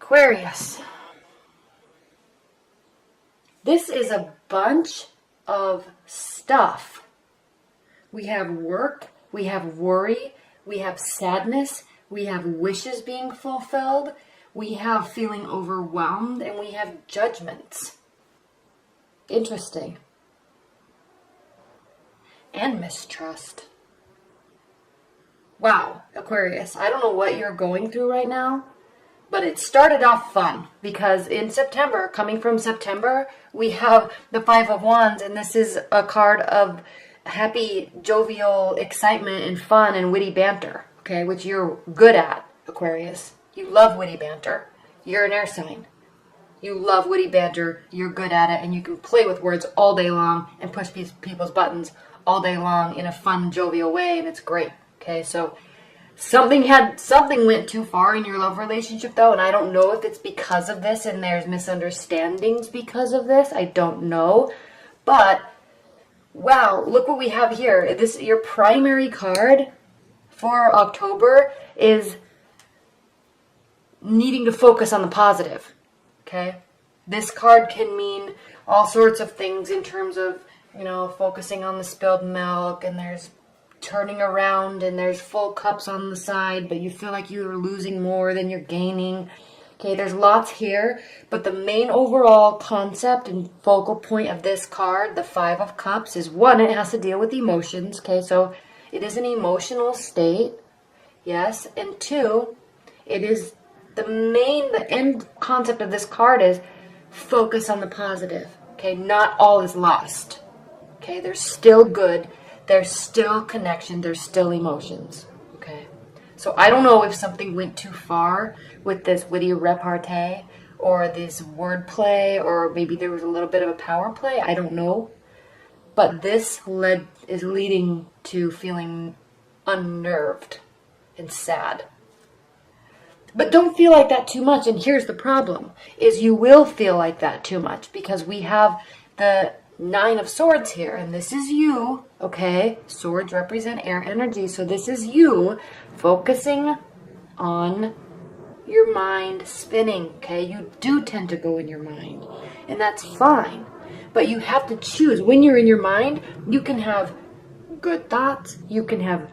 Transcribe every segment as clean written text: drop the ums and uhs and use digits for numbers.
Aquarius. This is a bunch of stuff. We have work, we have worry, we have sadness, we have wishes being fulfilled, we have feeling overwhelmed, and we have judgments. Interesting. And mistrust. Wow, Aquarius, I don't know what you're going through right now, but it started off fun because in September, coming from September, we have the Five of Wands, and this is a card of happy, jovial excitement and fun and witty banter, okay, which you're good at, Aquarius. You love witty banter. You're an air sign. You love witty banter, you're good at it, and you can play with words all day long and push people's buttons all day long in a fun, jovial way, and it's great, okay? So something went too far in your love relationship, though, and I don't know if it's because of this and there's misunderstandings because of this. I don't know, but wow, look what we have here. This, your primary card for October is needing to focus on the positive, okay? This card can mean all sorts of things in terms of, you know, focusing on the spilled milk, and there's turning around and there's full cups on the side, but you feel like you're losing more than you're gaining. Okay, there's lots here, but the main overall concept and focal point of this card, the Five of Cups, is one, it has to deal with emotions. Okay, so it is an emotional state, yes, and two, it is the end concept of this card is focus on the positive. Okay, not all is lost. Okay, there's still good, there's still connection, there's still emotions. Okay, so I don't know if something went too far with this witty repartee or this wordplay, or maybe there was a little bit of a power play. I don't know, but this is leading to feeling unnerved and sad. But don't feel like that too much, and here's the problem, is you will feel like that too much because we have the Nine of Swords here, and this is you, okay? Swords represent air energy, so this is you focusing on your mind spinning, okay? You do tend to go in your mind, and that's fine, but you have to choose. When you're in your mind, you can have good thoughts, you can have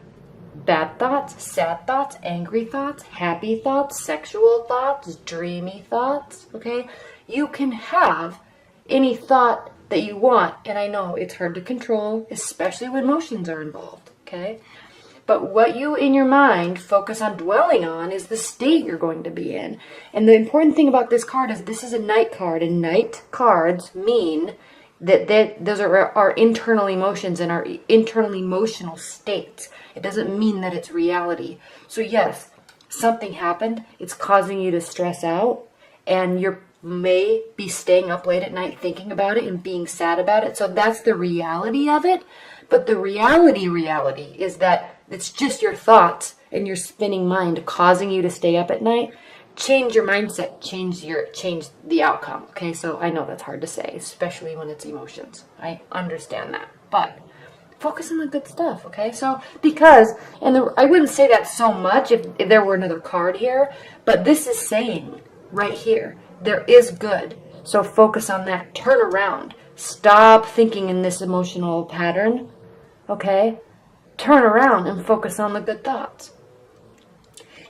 bad thoughts, sad thoughts, angry thoughts, happy thoughts, sexual thoughts, dreamy thoughts, okay? You can have any thought that you want, and I know it's hard to control, especially when emotions are involved, okay? But what you in your mind focus on dwelling on is the state you're going to be in. And the important thing about this card is this is a night card, and night cards mean that those are our internal emotions and our internal emotional states. It doesn't mean that it's reality. So yes, something happened, it's causing you to stress out, and you may be staying up late at night thinking about it and being sad about it. So that's the reality of it. But the reality is that it's just your thoughts and your spinning mind causing you to stay up at night. Change your mindset, change the outcome. Okay, so I know that's hard to say, especially when it's emotions. I understand that, but focus on the good stuff. Okay, so I wouldn't say that so much if there were another card here, but this is saying right here there is good. So focus on that. Turn around. Stop thinking in this emotional pattern. Okay, turn around and focus on the good thoughts.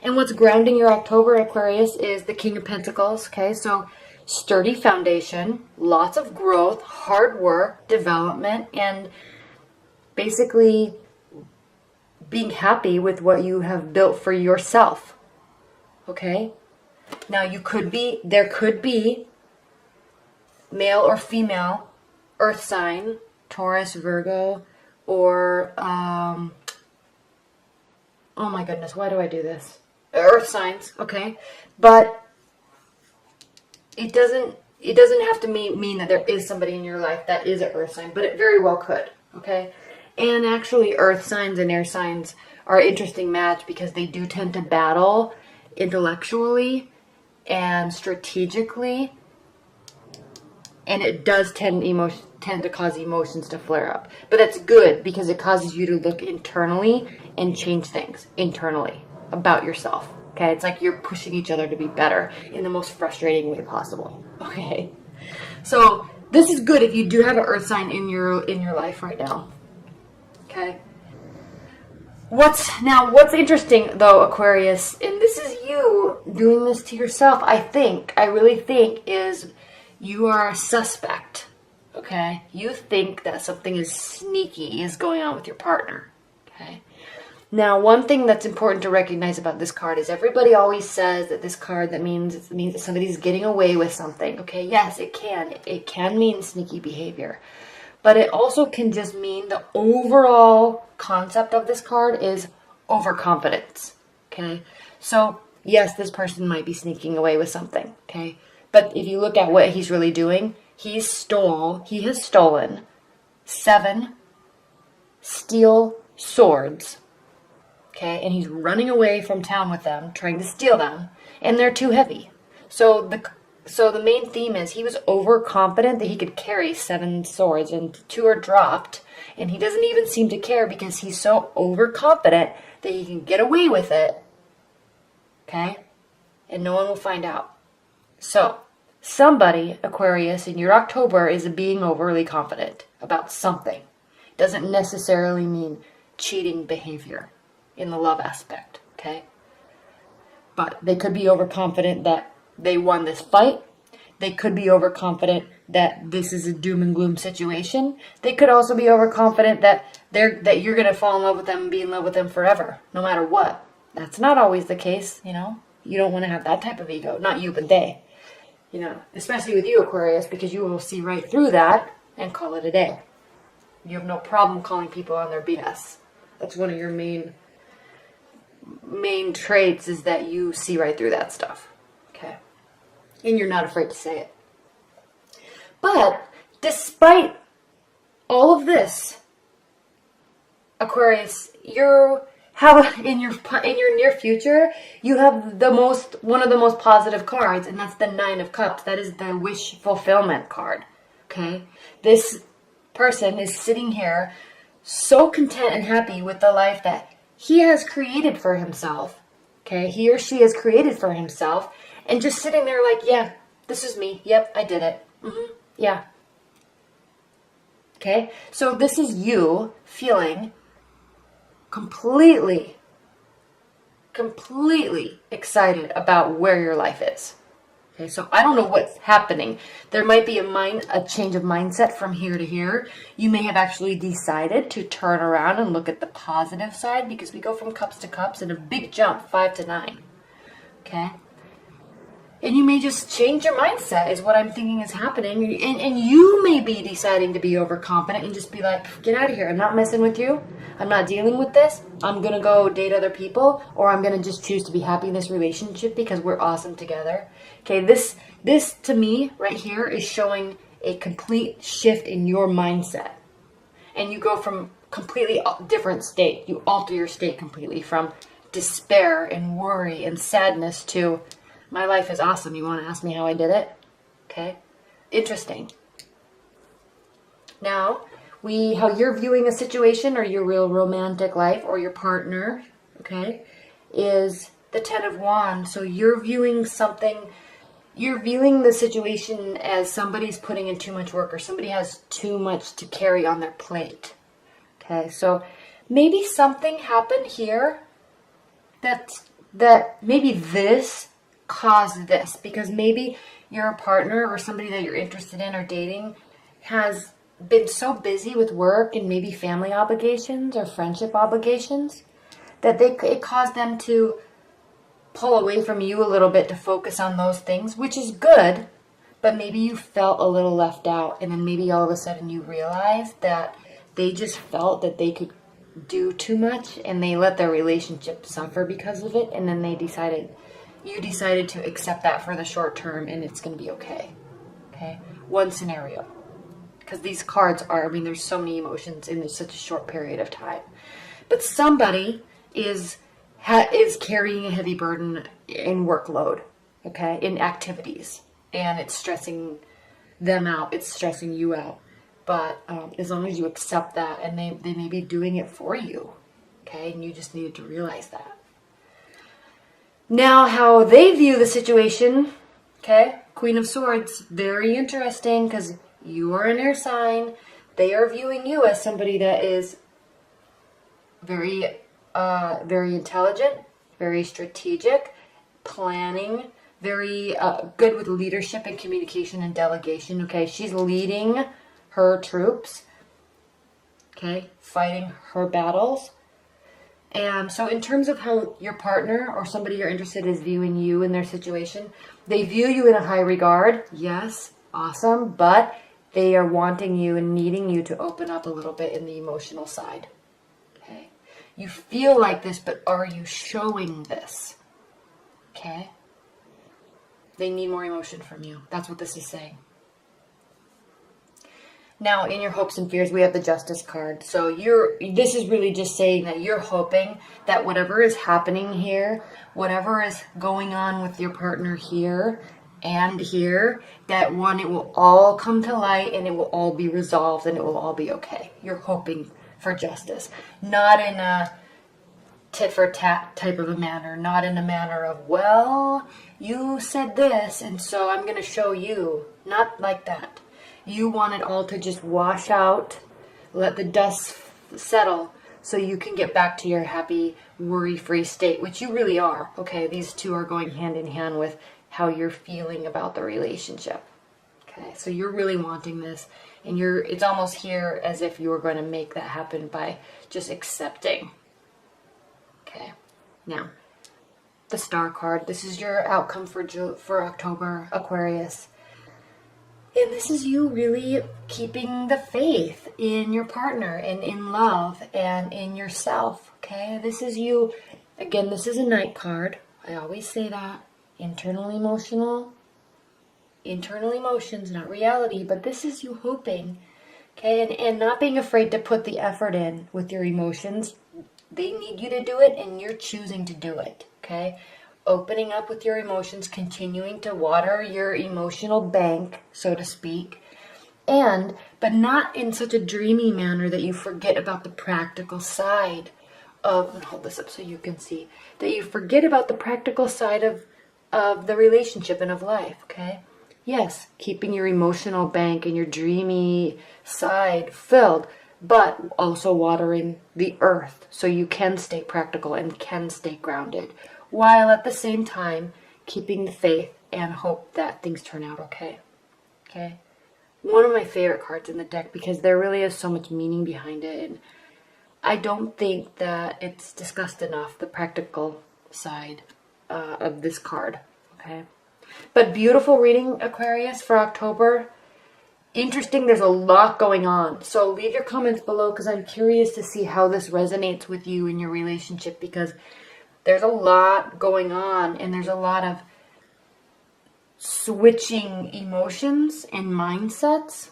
And what's grounding your October, Aquarius, is the King of Pentacles, okay? So sturdy foundation, lots of growth, hard work, development, and basically being happy with what you have built for yourself, okay? Now there could be male or female earth sign, Taurus, Virgo, or, oh my goodness, why do I do this? Earth signs, okay, but it doesn't have to mean that there is somebody in your life that is an earth sign, but it very well could, okay? And actually earth signs and air signs are an interesting match because they do tend to battle intellectually and strategically, and it does tend to cause emotions to flare up. But that's good because it causes you to look internally and change things internally about yourself. Okay, it's like you're pushing each other to be better in the most frustrating way possible. Okay, so this is good if you do have an earth sign in your life right now. Okay. What's interesting though, Aquarius, and this is you doing this to yourself, I really think, is you are a suspect. Okay? You think that something is sneaky is going on with your partner. Okay? Now, one thing that's important to recognize about this card is everybody always says that this card that means that somebody's getting away with something. Okay? Yes, it can. It can mean sneaky behavior. But it also can just mean the overall concept of this card is overconfidence. Okay? So, yes, this person might be sneaking away with something. Okay? But if you look at what he's really doing, he has stolen 7 steel swords. Okay? And he's running away from town with them, trying to steal them, and they're too heavy. So the main theme is he was overconfident that he could carry 7 swords, and 2 are dropped, and he doesn't even seem to care because he's so overconfident that he can get away with it. Okay? And no one will find out. So, somebody, Aquarius, in your October is being overly confident about something. It doesn't necessarily mean cheating behavior in the love aspect. Okay? But they could be overconfident that they won this fight. They could be overconfident that this is a doom and gloom situation. They could also be overconfident that you're going to fall in love with them and be in love with them forever, no matter what. That's not always the case, you know. You don't want to have that type of ego. Not you, but they. You know, especially with you, Aquarius, because you will see right through that and call it a day. You have no problem calling people on their BS. That's one of your main traits, is that you see right through that stuff. Okay. And you're not afraid to say it. But despite all of this, Aquarius, you have in your near future, you have one of the most positive cards, and that's the 9 of Cups. That is the wish fulfillment card. Okay? This person is sitting here so content and happy with the life that he has created for himself. Okay? He or she has created for himself. And just sitting there like, yeah, this is me. Yep, I did it. Yeah. Okay? So this is you feeling completely excited about where your life is. Okay, so I don't know what's happening. There might be a change of mindset from here to here. You may have actually decided to turn around and look at the positive side, because we go from cups to cups in a big jump, 5 to 9. Okay? And you may just change your mindset, is what I'm thinking is happening. And you may be deciding to be overconfident and just be like, get out of here. I'm not messing with you. I'm not dealing with this. I'm going to go date other people, or I'm going to just choose to be happy in this relationship because we're awesome together. Okay, this to me right here is showing a complete shift in your mindset. And you go from completely different state. You alter your state completely from despair and worry and sadness to, my life is awesome. You want to ask me how I did it? Okay. Interesting. Now, how you're viewing a situation, or your real romantic life, or your partner, okay, is the 10 of Wands. So you're viewing the situation as somebody's putting in too much work, or somebody has too much to carry on their plate. Okay, so maybe something happened here that maybe this caused this, because maybe your partner or somebody that you're interested in or dating has been so busy with work and maybe family obligations or friendship obligations that it caused them to pull away from you a little bit to focus on those things, which is good, but maybe you felt a little left out, and then maybe all of a sudden you realized that they just felt that they could do too much, and they let their relationship suffer because of it, and then you decided to accept that for the short term, and it's going to be okay. Okay? One scenario. Because these cards there's so many emotions in such a short period of time. But somebody is carrying a heavy burden in workload, okay, in activities. And it's stressing them out. It's stressing you out. But as long as you accept that, and they may be doing it for you, okay, and you just needed to realize that. Now, how they view the situation, okay? Queen of Swords, very interesting because you are an air sign. They are viewing you as somebody that is very, very intelligent, very strategic, planning, very good with leadership and communication and delegation, okay? She's leading her troops, okay? Fighting her battles. And so in terms of how your partner or somebody you're interested in is viewing you in their situation, they view you in a high regard. Yes, awesome. But they are wanting you and needing you to open up a little bit in the emotional side. Okay. You feel like this, but are you showing this? Okay. They need more emotion from you. That's what this is saying. Now, in your hopes and fears, we have the Justice card. So this is really just saying that you're hoping that whatever is happening here, whatever is going on with your partner here and here, that one, it will all come to light and it will all be resolved and it will all be okay. You're hoping for justice. Not in a tit for tat type of a manner. Not in a manner of, well, you said this and so I'm going to show you. Not like that. You want it all to just wash out, let the dust settle, so you can get back to your happy, worry-free state, which you really are. Okay, these two are going hand in hand with how you're feeling about the relationship. Okay, so you're really wanting this, and it's almost here as if you were going to make that happen by just accepting. Okay, now, the Star card. This is your outcome for October, Aquarius. And this is you really keeping the faith in your partner and in love and in yourself, okay? This is you, again, this is a Knight card. I always say that. Internal emotions, not reality, but this is you hoping, okay? And not being afraid to put the effort in with your emotions. They need you to do it and you're choosing to do it, okay? Opening up with your emotions, continuing to water your emotional bank, so to speak, but not in such a dreamy manner that you forget about the practical side of, hold this up so you can see, that you forget about the practical side of the relationship and of life, okay? Yes, keeping your emotional bank and your dreamy side filled, but also watering the earth so you can stay practical and can stay grounded, while at the same time keeping the faith and hope that things turn out okay. Okay? One of my favorite cards in the deck because there really is so much meaning behind it. And I don't think that it's discussed enough, the practical side of this card. Okay? But beautiful reading, Aquarius, for October. Interesting, there's a lot going on. So leave your comments below because I'm curious to see how this resonates with you in your relationship because there's a lot going on and there's a lot of switching emotions and mindsets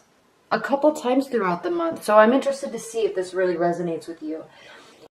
a couple times throughout the month. So I'm interested to see if this really resonates with you.